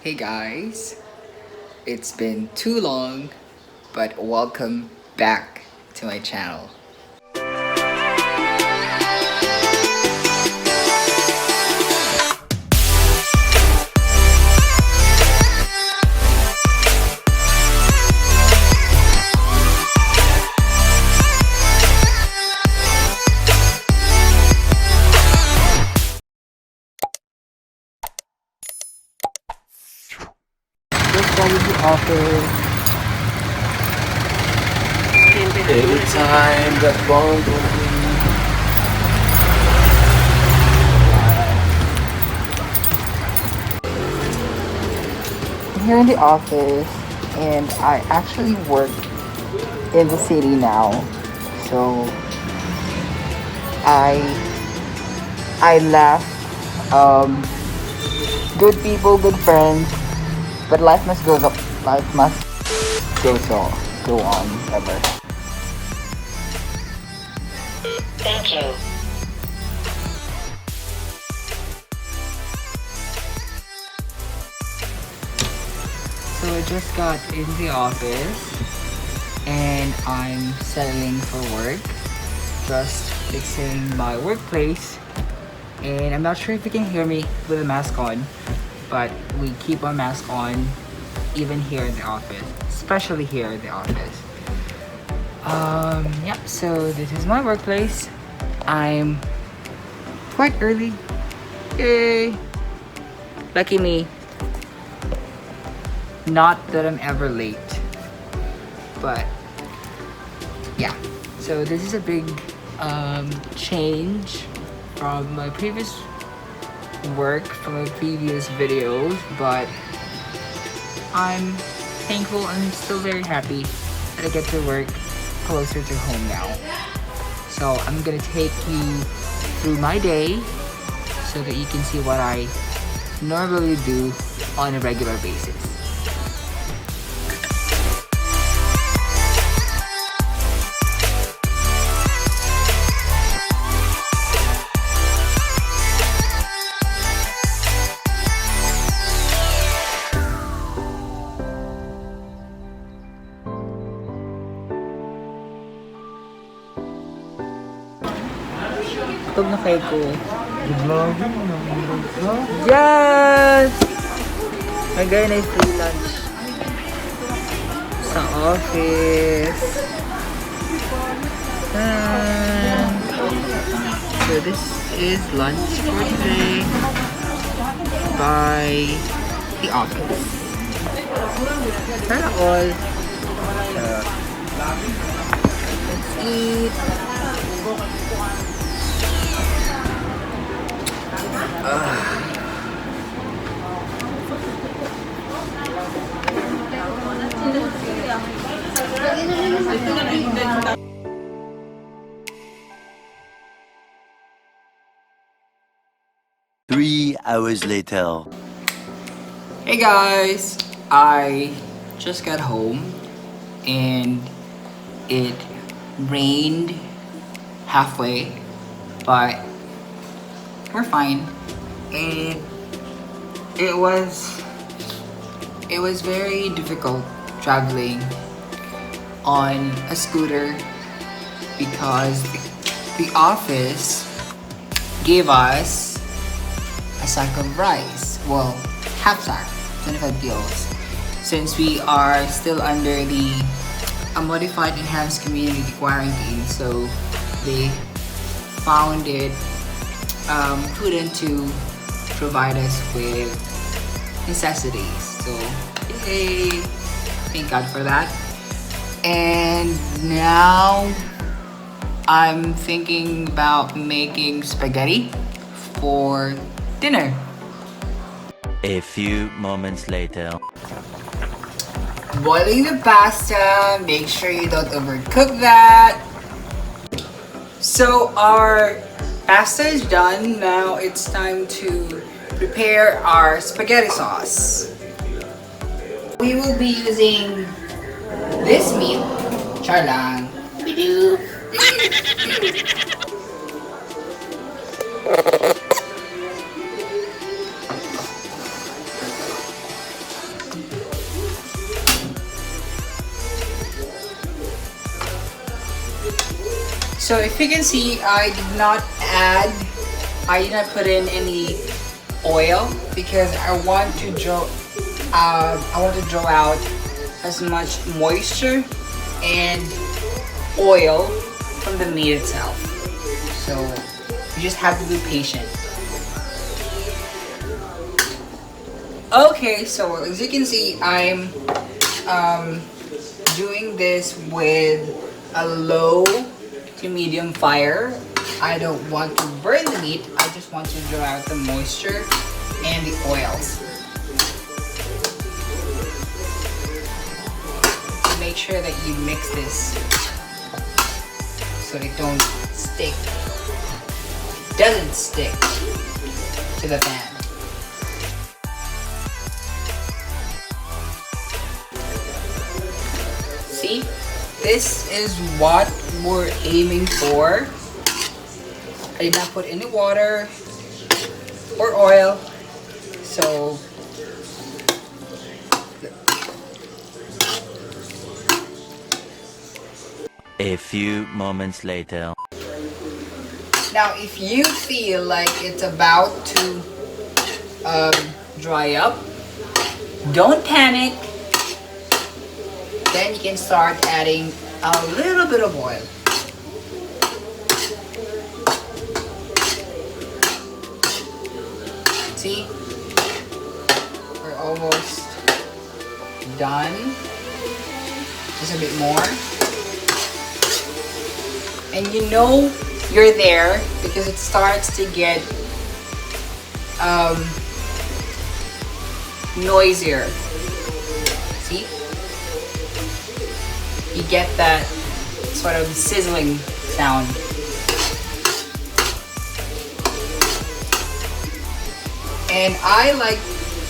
Hey guys, it's been too long, but welcome back to my channel. Just got in the office. Anytime that phone will I'm here in the office, and I actually work in the city now. So I I left good people, good friends, but life must go on. Life must go on ever. Thank you. So I just got in the office and I'm settling for work. Just fixing my workplace. And I'm not sure if you can hear me with a mask on, but we keep our mask on even here in the office, especially here in the office. Yeah, so this is my workplace. I'm quite early. Yay! Lucky me. Not that I'm ever late, but yeah. So this is a big change from my previous work, from my previous videos, but I'm thankful and still very happy that I get to work closer to home now. So I'm gonna take you through my day so that you can see what I normally do on a regular basis. Tug na kay ko. vlogging naman ka? Yes! Again, ay free lunch sa office. And so this is lunch for today by the office. Sana all. Let's eat. Three hours later. Hey guys, I just got home and it rained halfway, but we're fine. And it was very difficult traveling on a scooter because the office gave us a sack of rice. Well, half sack, 25 kilos. Since we are still under the modified enhanced community quarantine, so they found it prudent to provide us with necessities. So, yay! Thank God for that. And now I'm thinking about making spaghetti for dinner. A few moments later. Boiling the pasta, make sure you don't overcook that. So our pasta is done. Now it's time to prepare our spaghetti sauce. We will be using this meat. Char lang. Bidoo. So if you can see, I did not put in any oil because I want to draw out as much moisture and oil from the meat itself. So you just have to be patient. Okay, so as you can see, I'm doing this with a low to medium fire. I don't want to burn the meat, I just want to draw out the moisture and the oils. Make sure that you mix this so it doesn't stick to the pan. See, this is what we're aiming for. I did not put any water or oil, so A few moments later. now if you feel like it's about to dry up, don't panic. Then you can start adding a little bit of oil. See? We're almost done. Just a bit more. And you know you're there because it starts to get noisier. See? You get that sort of sizzling sound. And I like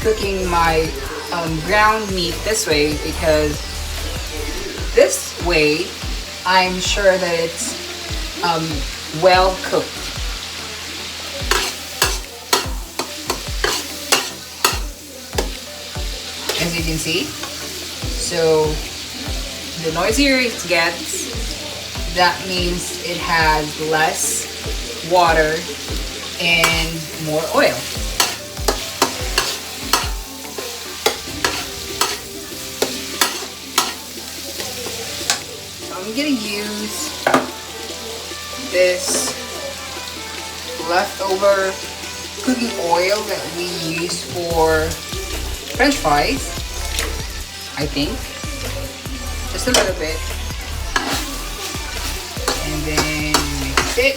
cooking my ground meat this way because this way I'm sure that it's well cooked. As you can see. So the noisier it gets, that means it has less water and more oil. So I'm gonna use this leftover cooking oil that we use for French fries, I think. Just a little bit. And then mix it.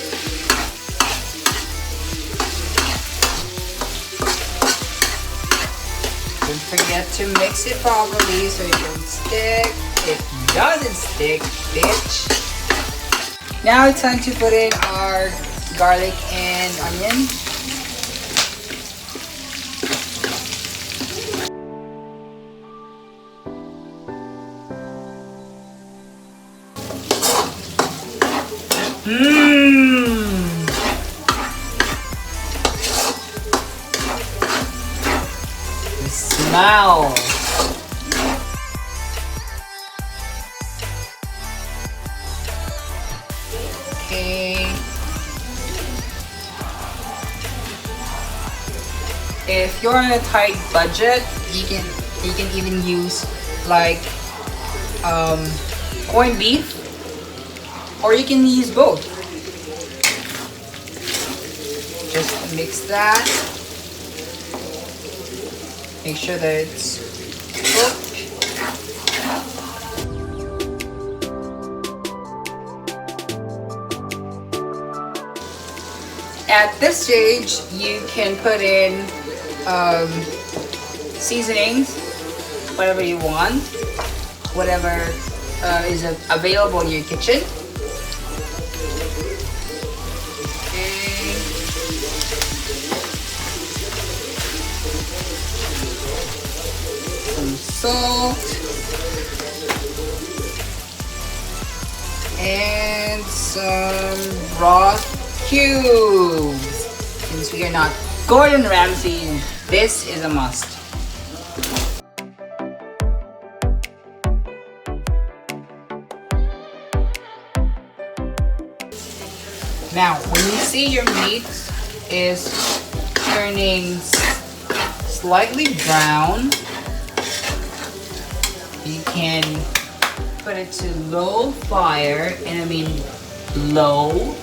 Don't forget to mix it properly so it don't stick. It doesn't stick, bitch. Now it's time to put in our garlic and onion. The smell. Okay. If you're on a tight budget, you can even use like corned beef, or you can use both. Just mix that. Make sure that it's cooked. At this stage, you can put in seasonings, whatever you want, whatever is available in your kitchen. Okay. Some salt and some broth cubes. Since we are not Gordon Ramsay, this is a must. Now, when you see your meat is turning slightly brown, you can put it to low fire, and I mean low.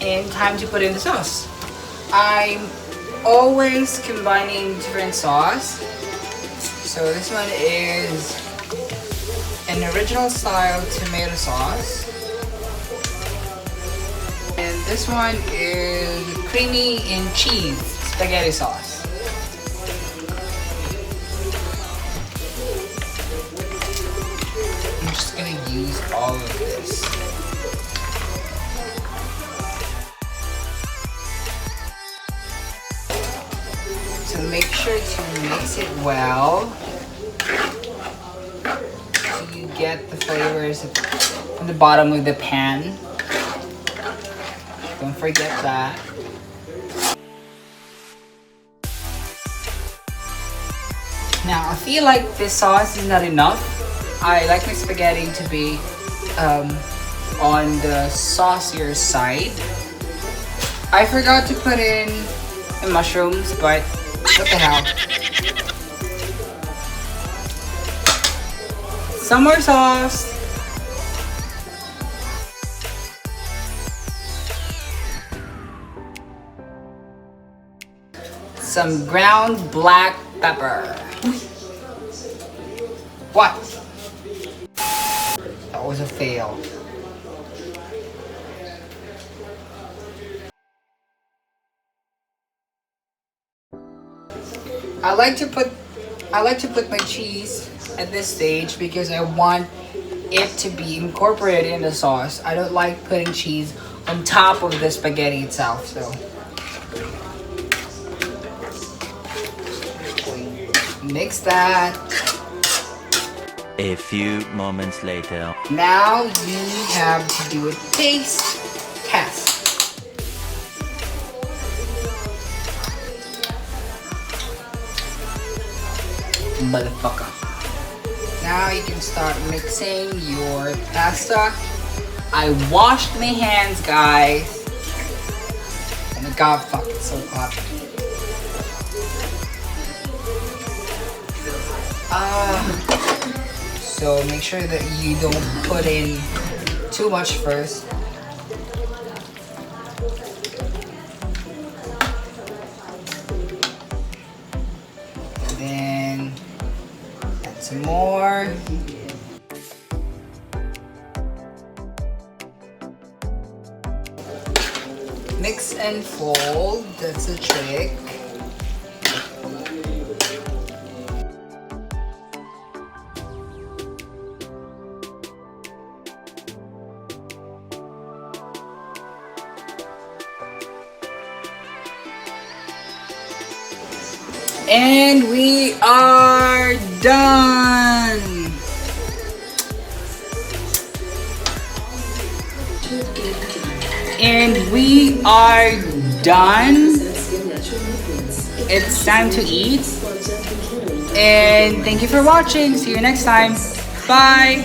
And time to put in the sauce. I'm always combining different sauce. So this one is an original style tomato sauce. And this one is creamy and cheese spaghetti sauce. I'm just gonna use all of this. So make sure to mix it well so you get the flavors at the bottom of the pan. Don't forget that. Now I feel like this sauce is not enough. I like my spaghetti to be on the saucier side. I forgot to put in the mushrooms, but what the hell. Some more sauce. Some ground black pepper. What? That was a fail. I like to put my cheese at this stage because I want it to be incorporated in the sauce. I don't like putting cheese on top of the spaghetti itself, so mix that. A few moments later. Now you have to do a taste test. Motherfucker. Now you can start mixing your pasta. I washed my hands, guys. Oh my god, fuck, it's so hot. So make sure that you don't put in too much first. And then add some more. Mix and fold, that's a trick. And we are done. And we are done. It's time to eat. And thank you for watching. See you next time. Bye.